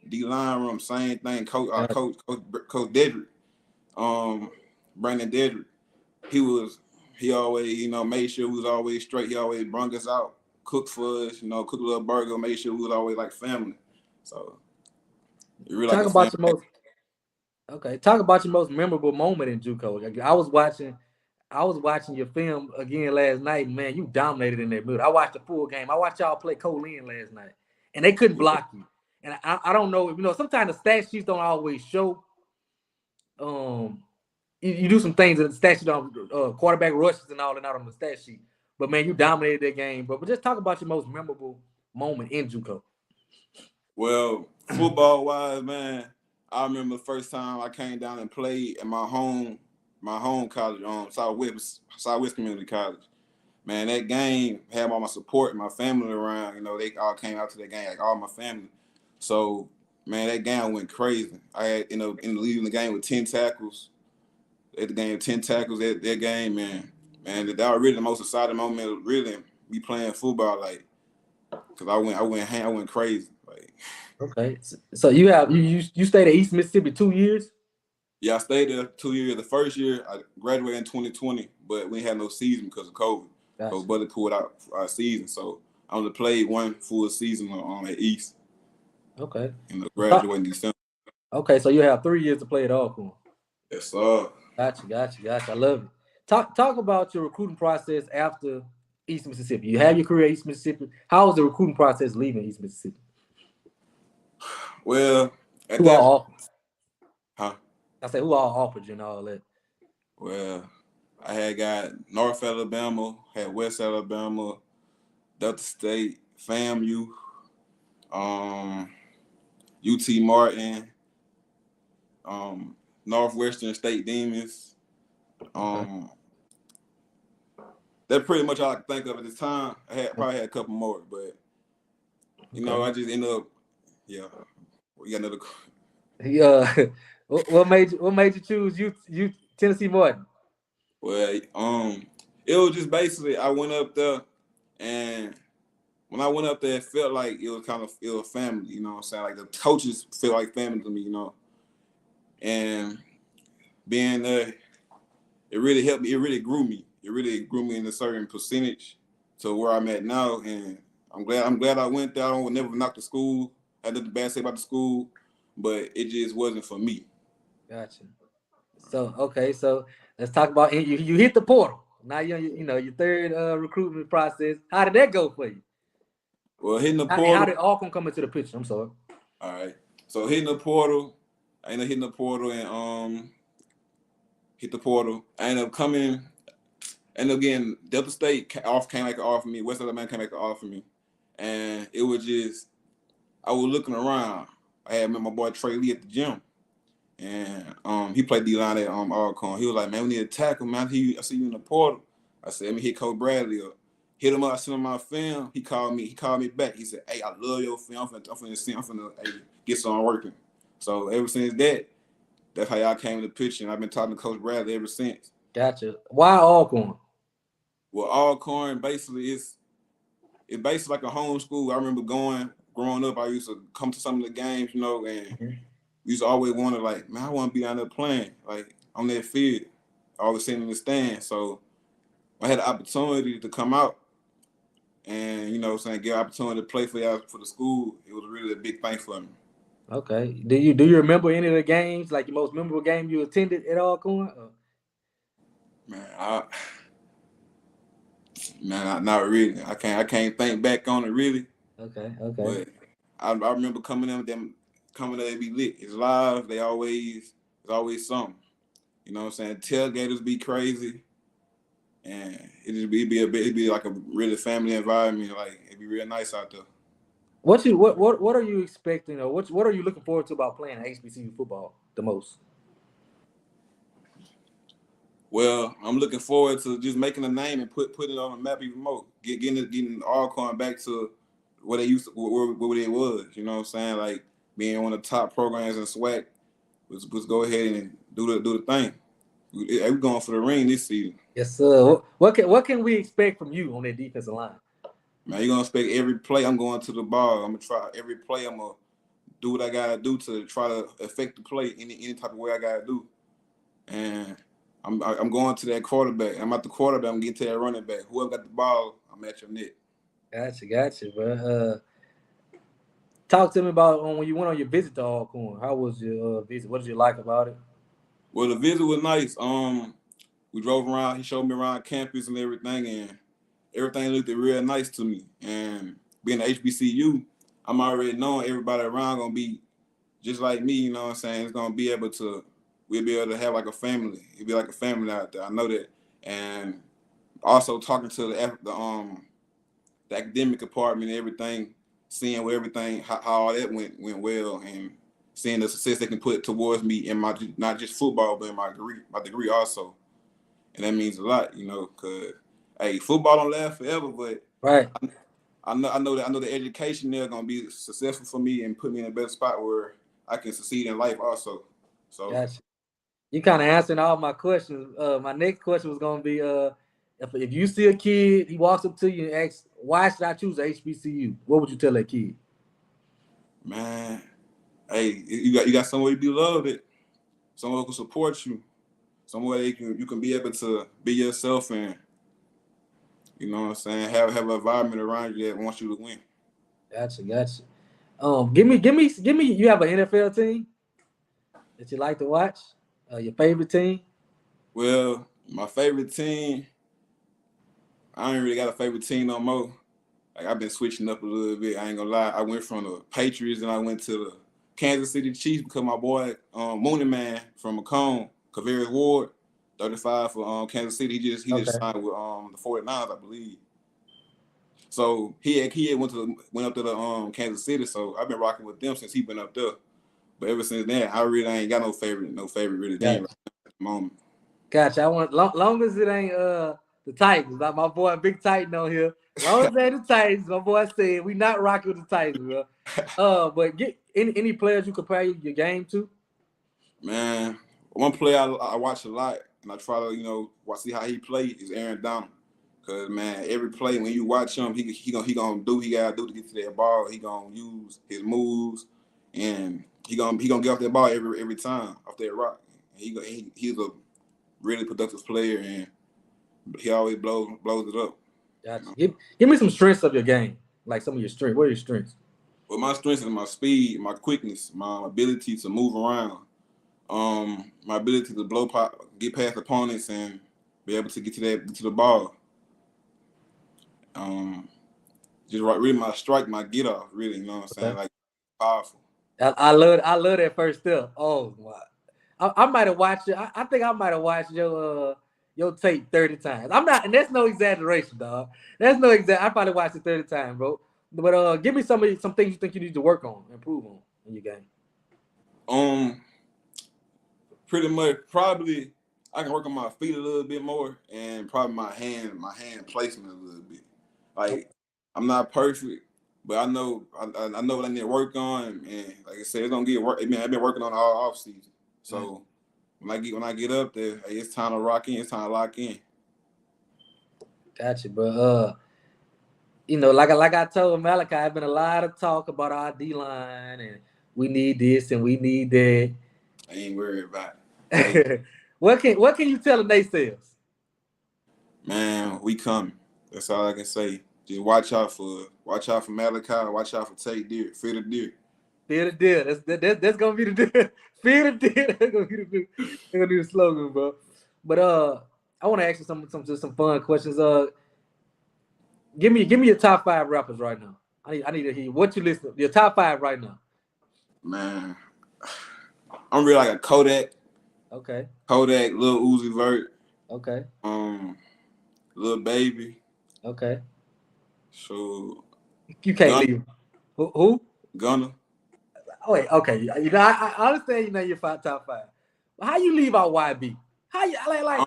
D-line room, same thing. Coach Dedrick, Brandon Dedrick. He always, you know, made sure we was always straight. He always brought us out, cooked for us, you know, cooked a little burger, made sure we was always like family. So really talk about your most. Okay, talk about your most memorable moment in JUCO. I was watching your film again last night. Man, you dominated in that movie. I watched the full game. I watched y'all play Colin last night, and they couldn't block you. And I don't know, you know, sometimes the stat sheets don't always show. You do some things in the stat sheet on quarterback rushes and all that out on the stat sheet. But man, you dominated that game. But just talk about your most memorable moment in JUCO. Well, football wise, man, I remember the first time I came down and played at my home college, Southwest Community College. Man, that game had all my support, my family around. You know, they all came out to that game, like all my family. So, man, that game went crazy. I had, you know, in leading the game with 10 tackles. At the game, 10 tackles at that game, man. Man, that was really the most exciting moment. Really, me playing football, like, cause I went crazy. Like, okay, so you stayed at East Mississippi 2 years? Yeah, I stayed there 2 years. The first year I graduated in 2020, but we had no season because of COVID. Gotcha. So Butler pulled out our season. So I only played one full season on at East. Okay. And graduated in December. Okay, so you have 3 years to play at Alcorn. Yes, sir. Gotcha. I love it. Talk about your recruiting process after East Mississippi. You have your career at East Mississippi. How was the recruiting process leaving East Mississippi? Well, at Who that, all offered? huh? I said, who all offered you and all that? Well, I had got North Alabama, had West Alabama, Delta State, FAMU, UT Martin, Northwestern State Demons. That's pretty much all I could think of at this time. I probably had a couple more, but you know, I just ended up, we got another. Yeah. What made you choose you Tennessee Martin? Well, it was just basically I went up there, and when I went up there, it felt like it was family. You know what I'm saying? Like the coaches feel like family to me. You know, and being there, it really helped me. It really grew me. It really grew me in a certain percentage to where I'm at now, and I'm glad I went there. I would never knock the school. I had nothing bad to say about the school, but it just wasn't for me. Gotcha. So let's talk about you hit the portal. Now your third recruitment process. How did that go for you? Well, hitting the portal. How did Alcorn come into the picture? I'm sorry. All right. So hitting the portal, I ended up hitting the portal and hit the portal. I ended up getting Delta State came back and offered me. West Alabama came back and offered me, and it was just I was looking around. I had met my boy Trey Lee at the gym, and he played D-line at Alcorn. He was like, "Man, we need to tackle, man. I see you in the portal." I said, "Let me hit Coach Bradley up." Hit him up. I sent him my film. He called me back. He said, "Hey, I love your film. I'm finna get some working." So ever since that's how y'all came to the picture. And I've been talking to Coach Bradley ever since. Gotcha. Why Alcorn? Well, Alcorn basically it's basically like a home school. I remember growing up, I used to come to some of the games, you know, and we used to always wonder, like, man, I want to be down there playing, like, on that field. Always sitting in the stand. So I had the opportunity to come out and, you know, get an opportunity to play for the school. It was really a big thing for me. Okay. Do you remember any of the games, like your most memorable game you attended at Alcorn? Man, not really. I can't think back on it really. Okay. But I remember coming there they be lit. It's live. There's always something. You know what I'm saying? Tailgaters be crazy. And it'd be like a really family environment. Like it'd be real nice out there. What are you expecting, or what are you looking forward to about playing HBCU football the most? Well, I'm looking forward to just making a name and putting it on the map even more. Getting Alcorn back to what they used to, what it was. You know what I'm saying? Like being one of the top programs in SWAC. Let's go ahead and do the thing. We're going for the ring this season. Yes, sir. What can we expect from you on that defensive line? Man, you're gonna expect every play. I'm going to the ball. I'm gonna try every play. I'm gonna do what I gotta do to try to affect the play any type of way I gotta do. And I'm going to that quarterback. I'm at the quarterback. I'm getting to that running back. Whoever got the ball, I'm at your net. Gotcha, bro. Talk to me about when you went on your visit to Alcorn. How was your visit? What did you like about it? Well, the visit was nice. We drove around. He showed me around campus and everything, and everything looked real nice to me. And being an HBCU, I'm already knowing everybody around gonna be just like me. You know what I'm saying? It's gonna be we'll be able to have like a family. It'll be like a family out there. I know that. And also talking to the academic department and everything, seeing where everything how all that went well, and seeing the success they can put towards me in my not just football but in my degree also, and that means a lot, you know, because hey, football don't last forever, but right. I know the education there gonna be successful for me and put me in a better spot where I can succeed in life also. So gotcha. You kind of answering all my questions. My next question was gonna be if you see a kid, he walks up to you and asks, "Why should I choose HBCU?" What would you tell that kid? Man, hey, you got somewhere to be loved at, somewhere who can support you, somewhere you can be able to be yourself and You know what I'm saying? Have an environment around you that wants you to win. Gotcha. Give me. You have an NFL team that you like to watch? Your favorite team? Well, my favorite team, I ain't really got a favorite team no more. Like I've been switching up a little bit. I ain't gonna lie. I went from the Patriots and I went to the Kansas City Chiefs because my boy Mooney Man from Macomb, Kavarius Ward, 35 for Kansas City. He just signed with the 49ers, I believe. So he had went up to the Kansas City. So I've been rocking with them since he been up there. But ever since then, I really ain't got no favorite really team right now at the moment. Gotcha. I want long as it ain't the Titans. Like my boy Big Titan on here. Long as it ain't the Titans, my boy said we not rocking with the Titans, bro. But get any players you compare your game to? Man, one player I watch a lot and I try to see how he play is Aaron Donald. Cause man, every play when you watch him, he gonna do what he gotta do to get to that ball. He gonna use his moves and he gonna get off that ball every time off that rock. He's a really productive player and he always blows it up. Gotcha. Give me some strengths of your game, like some of your strengths. What are your strengths? Well, my strengths is my speed, my quickness, my ability to move around, my ability to blow pop, get past opponents, and be able to get to the ball. Just really my strike, my get off, really. You know what I'm saying? Like powerful. I love that first step. Oh my. I might have watched it. I think I might have watched your tape 30 times. I'm not, and that's no exaggeration, dog. That's no I probably watched it 30 times, bro. But give me some things you think you need to work on, improve on in your game. Pretty much probably I can work on my feet a little bit more and probably my hand placement a little bit. Like I'm not perfect, but I know what I need to work on, and like I said, it's gonna get work. I mean, I've been working on all off season, so when I get up there, hey, it's time to rock in. It's time to lock in. Gotcha, but like I told Malachi, I've been a lot of talk about our D line and we need this and we need that. I ain't worried about it. What can you tell the naysayers? Man, we coming. That's all I can say. Just watch out for Malachi. Watch out for Tate Deer. Fear the deer. Fear the deer. That's gonna be the deer. Fear the deer. That's gonna be the slogan, bro. But I want to ask you some fun questions. Give me your top 5 rappers right now. I need to hear what you listen to. Your top 5 right now. Man, I'm really like a Kodak. Okay. Kodak, Lil Uzi Vert. Okay. Lil Baby. Okay. So you can't leave. Who? Gunna. Oh wait, okay. I understand your top 5. But how you leave out YB? How you like? I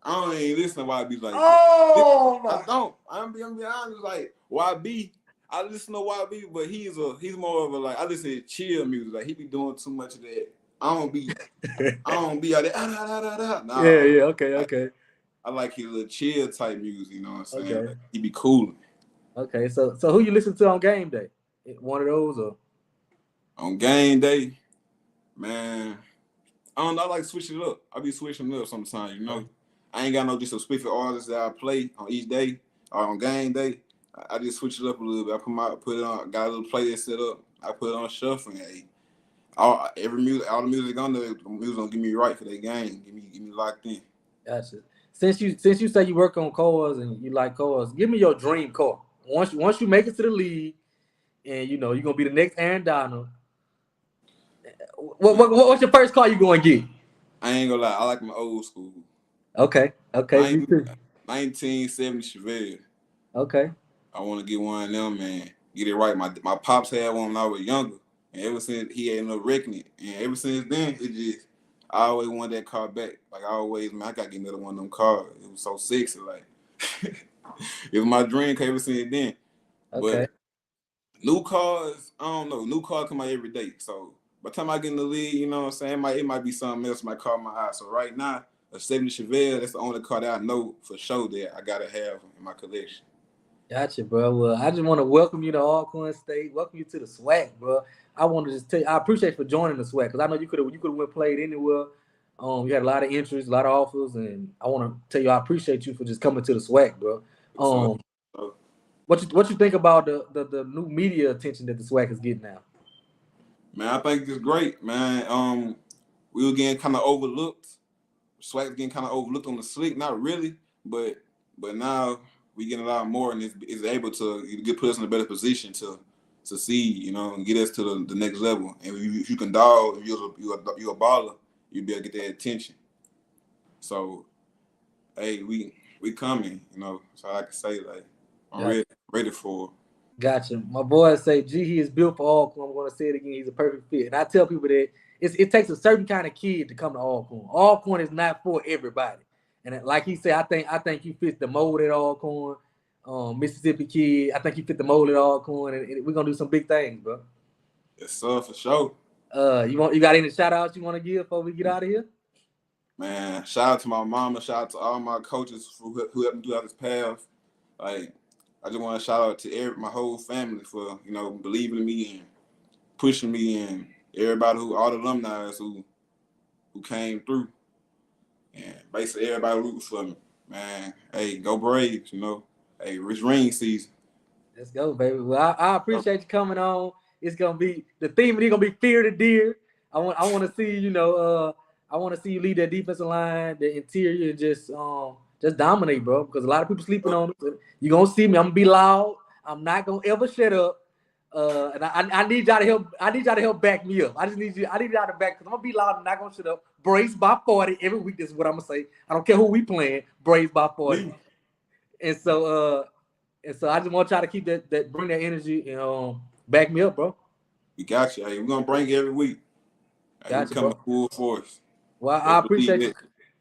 don't even listen to YB like oh that. I don't. I'm being honest. Like YB, I listen to YB, but he's more of a like I listen to chill music. Like he be doing too much of that. I don't be out there. Nah. Yeah. Okay. I like his little chill type music. You know what I'm saying? Okay. Like, he be cool. Okay, so who you listen to on game day? One of those or on game day, man. I don't know. I like switching it up. I be switching it up sometimes. You know, I ain't got no just a specific artist that I play on each day or on game day. I just switch it up a little bit. I put it on. Got a little playlist set up. I put it on shuffle. Hey, all the music on there, the music gonna get me right for that game. Get me locked in. Gotcha. Since you say you work on cars and you like cars, give me your dream car. Once you make it to the league, and you're gonna be the next Aaron Donald. What's your first car you gonna get? I ain't gonna lie. I like my old school. Okay. Me too. 1970 Chevelle. Okay. I want to get one of them, man. Get it right. My pops had one when I was younger, and ever since he had no wrecking it, and ever since then I always wanted that car back. Like I gotta get another one of them cars. It was so sexy, like it was my dream car ever since then. Okay. But new cars, I don't know. New cars come out every day, so by the time I get in the league, you know what I'm saying, it might be something else might caught my eye. So right now, a 70 Chevelle, that's the only car that I know for sure that I gotta have in my collection. Gotcha, bro. Well, I just want to welcome you to Alcorn State. Welcome you to the Swac'n, bro. I want to just tell you, I appreciate you for joining the Swac'n because I know you could have went played anywhere. You had a lot of interest, a lot of offers, and I want to tell you I appreciate you for just coming to the Swac'n, bro. So, What you think about the new media attention that the Swac'n is getting now? Man, I think it's great, man. We were getting kind of overlooked. Swac's getting kind of overlooked on the slick, not really, but now we getting a lot more, and it's able to put us in a better position to succeed, and get us to the next level. And if you can dog, if you're a baller, you'll be able to get that attention. So, hey, we coming, So I can say, like, I'm ready for it. Gotcha. My boy say, he is built for Alcorn. I'm going to say it again. He's a perfect fit. And I tell people that it takes a certain kind of kid to come to Alcorn. Alcorn is not for everybody. And like he said, I think you fit the mold at Alcorn. Mississippi kid, I think you fit the mold at Alcorn. And we're going to do some big things, bro. Yes, sir, for sure. You got any shout-outs you want to give before we get out of here? Man, shout out to my mama. Shout out to all my coaches who helped me throughout this path. Like, I just want to shout out to my whole family for, believing in me and pushing me, and everybody all the alumni who came through. And basically everybody rooting for me. Man, hey, go Braves, Hey, it's ring season. Let's go, baby. Well, I appreciate you coming on. It's gonna be the theme of it gonna be Fear the Deer. I want to see, I want to see you lead that defensive line, the interior, and just dominate, bro. Because a lot of people sleeping on it. You're gonna see me. I'm gonna be loud. I'm not gonna ever shut up. And I need y'all to help. I need y'all to help back me up. I need y'all to back, because I'm gonna be loud and not gonna shut up. Brace by 40 every week. This is what I'm gonna say. I don't care who we playing. Brace by 40. And so I just want y'all to keep that bring that energy and back me up, bro. We got you. Hey, we're gonna bring it every week. Hey, we coming full force. Well, I appreciate you.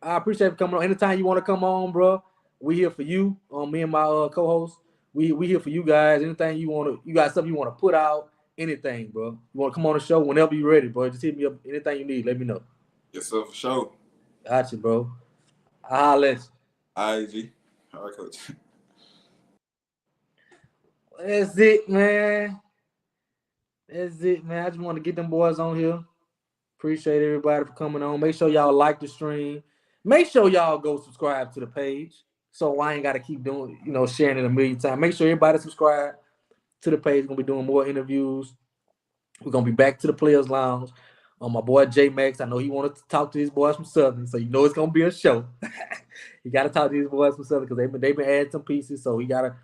I appreciate you coming on. Anytime you want to come on, bro, we here for you. Me and my co-host, we here for you guys. Anything you got something you want to put out, anything, bro. You want to come on the show whenever you're ready, bro. Just hit me up. Anything you need, let me know. Yes, sir, for sure. Got you, bro. I'll let you. All right, G. All right, coach. That's it, man. That's it, man. I just want to get them boys on here. Appreciate everybody for coming on. Make sure y'all like the stream. Make sure y'all go subscribe to the page, so I ain't got to keep doing, sharing it a million times. Make sure everybody subscribe to the page. We're going to be doing more interviews. We're going to be back to the Players Lounge. My boy J Max, I know he wanted to talk to his boys from Southern, so it's going to be a show. He got to talk to his boys from Southern because they've been adding some pieces. So he got a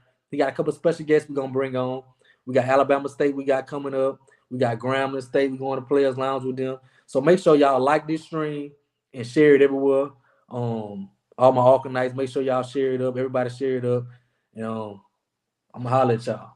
couple of special guests we're going to bring on. We got Alabama State we got coming up. We got Grambling State. We're going to Players Lounge with them. So make sure y'all like this stream and share it everywhere. All my Alcornites, make sure y'all share it up. Everybody share it up. And I'm going to holler at y'all.